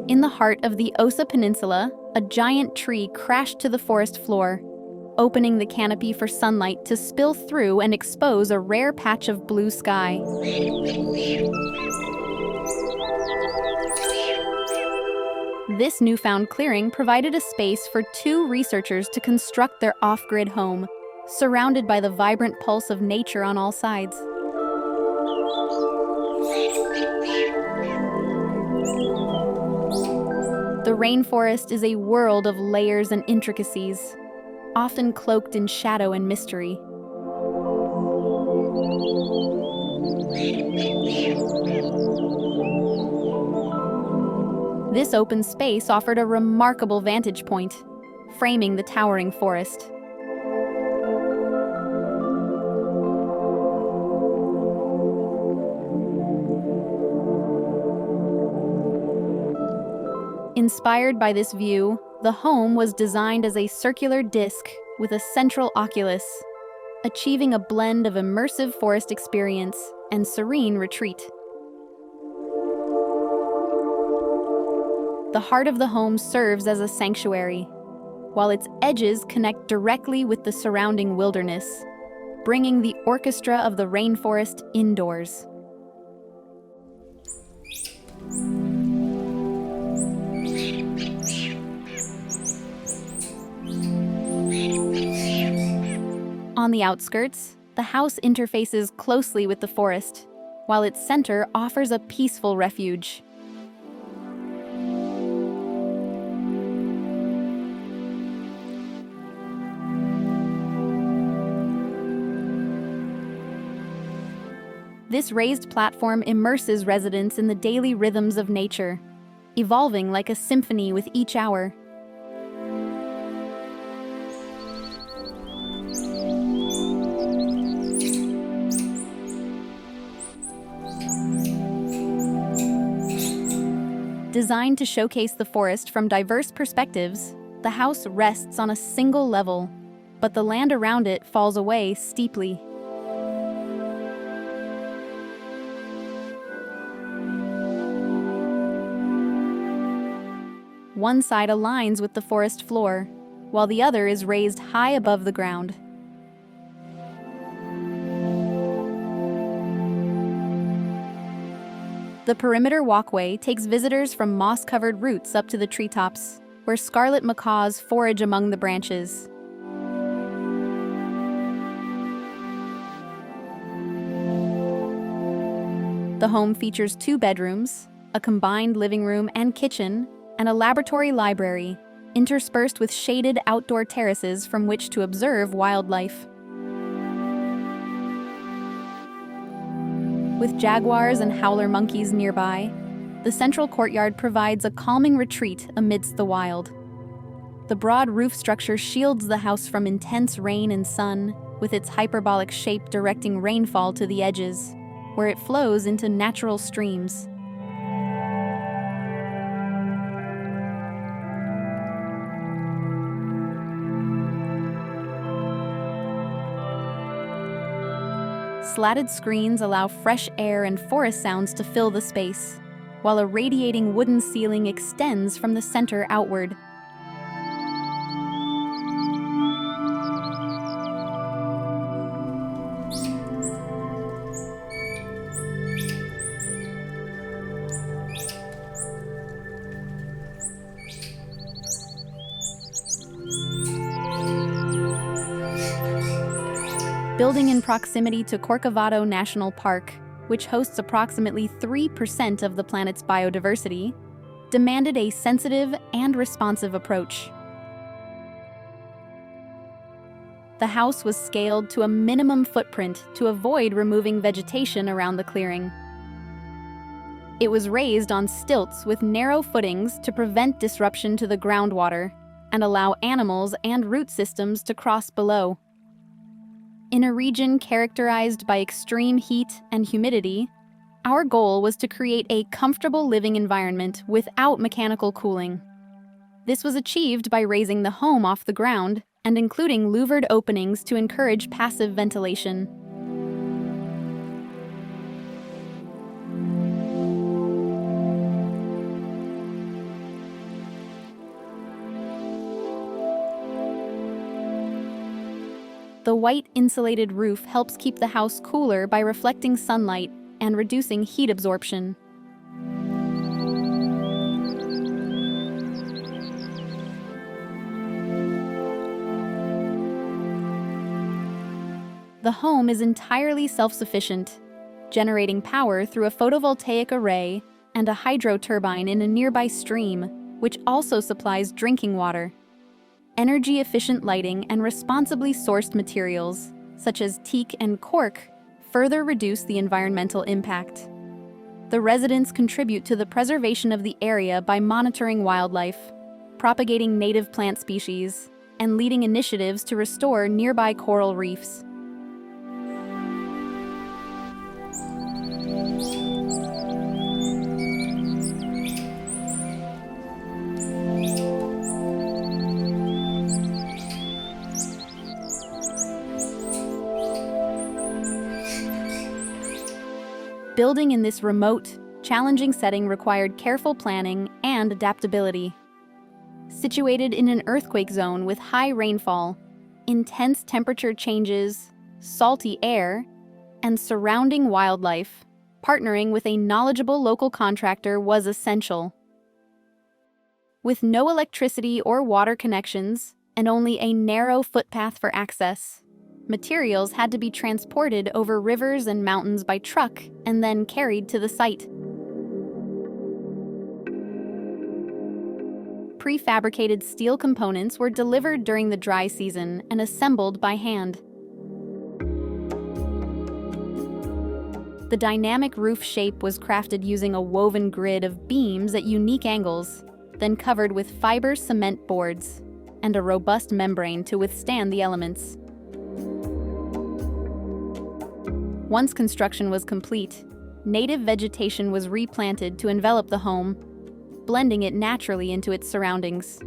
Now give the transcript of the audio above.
In the heart of the Osa Peninsula, a giant tree crashed to the forest floor, opening the canopy for sunlight to spill through and expose a rare patch of blue sky. This newfound clearing provided a space for two researchers to construct their off-grid home, surrounded by the vibrant pulse of nature on all sides. The rainforest is a world of layers and intricacies, often cloaked in shadow and mystery. This open space offered a remarkable vantage point, framing the towering forest. Inspired by this view, the home was designed as a circular disc with a central oculus, achieving a blend of immersive forest experience and serene retreat. The heart of the home serves as a sanctuary, while its edges connect directly with the surrounding wilderness, bringing the orchestra of the rainforest indoors. On the outskirts, the house interfaces closely with the forest, while its center offers a peaceful refuge. This raised platform immerses residents in the daily rhythms of nature, evolving like a symphony with each hour. Designed to showcase the forest from diverse perspectives, the house rests on a single level, but the land around it falls away steeply. One side aligns with the forest floor, while the other is raised high above the ground. The perimeter walkway takes visitors from moss-covered roots up to the treetops, where scarlet macaws forage among the branches. The home features 2 bedrooms, a combined living room and kitchen, and a laboratory library, interspersed with shaded outdoor terraces from which to observe wildlife. With jaguars and howler monkeys nearby, the central courtyard provides a calming retreat amidst the wild. The broad roof structure shields the house from intense rain and sun, with its hyperbolic shape directing rainfall to the edges, where it flows into natural streams. Slatted screens allow fresh air and forest sounds to fill the space, while a radiating wooden ceiling extends from the center outward. Building in proximity to Corcovado National Park, which hosts approximately 3% of the planet's biodiversity, demanded a sensitive and responsive approach. The house was scaled to a minimum footprint to avoid removing vegetation around the clearing. It was raised on stilts with narrow footings to prevent disruption to the groundwater and allow animals and root systems to cross below. In a region characterized by extreme heat and humidity, our goal was to create a comfortable living environment without mechanical cooling. This was achieved by raising the home off the ground and including louvered openings to encourage passive ventilation. The white insulated roof helps keep the house cooler by reflecting sunlight and reducing heat absorption. The home is entirely self-sufficient, generating power through a photovoltaic array and a hydro turbine in a nearby stream, which also supplies drinking water. Energy-efficient lighting and responsibly sourced materials, such as teak and cork, further reduce the environmental impact. The residents contribute to the preservation of the area by monitoring wildlife, propagating native plant species, and leading initiatives to restore nearby coral reefs. Building in this remote, challenging setting required careful planning and adaptability. Situated in an earthquake zone with high rainfall, intense temperature changes, salty air, and surrounding wildlife, partnering with a knowledgeable local contractor was essential. With no electricity or water connections and only a narrow footpath for access, materials had to be transported over rivers and mountains by truck and then carried to the site. Prefabricated steel components were delivered during the dry season and assembled by hand. The dynamic roof shape was crafted using a woven grid of beams at unique angles, then covered with fiber cement boards and a robust membrane to withstand the elements. Once construction was complete, native vegetation was replanted to envelop the home, blending it naturally into its surroundings.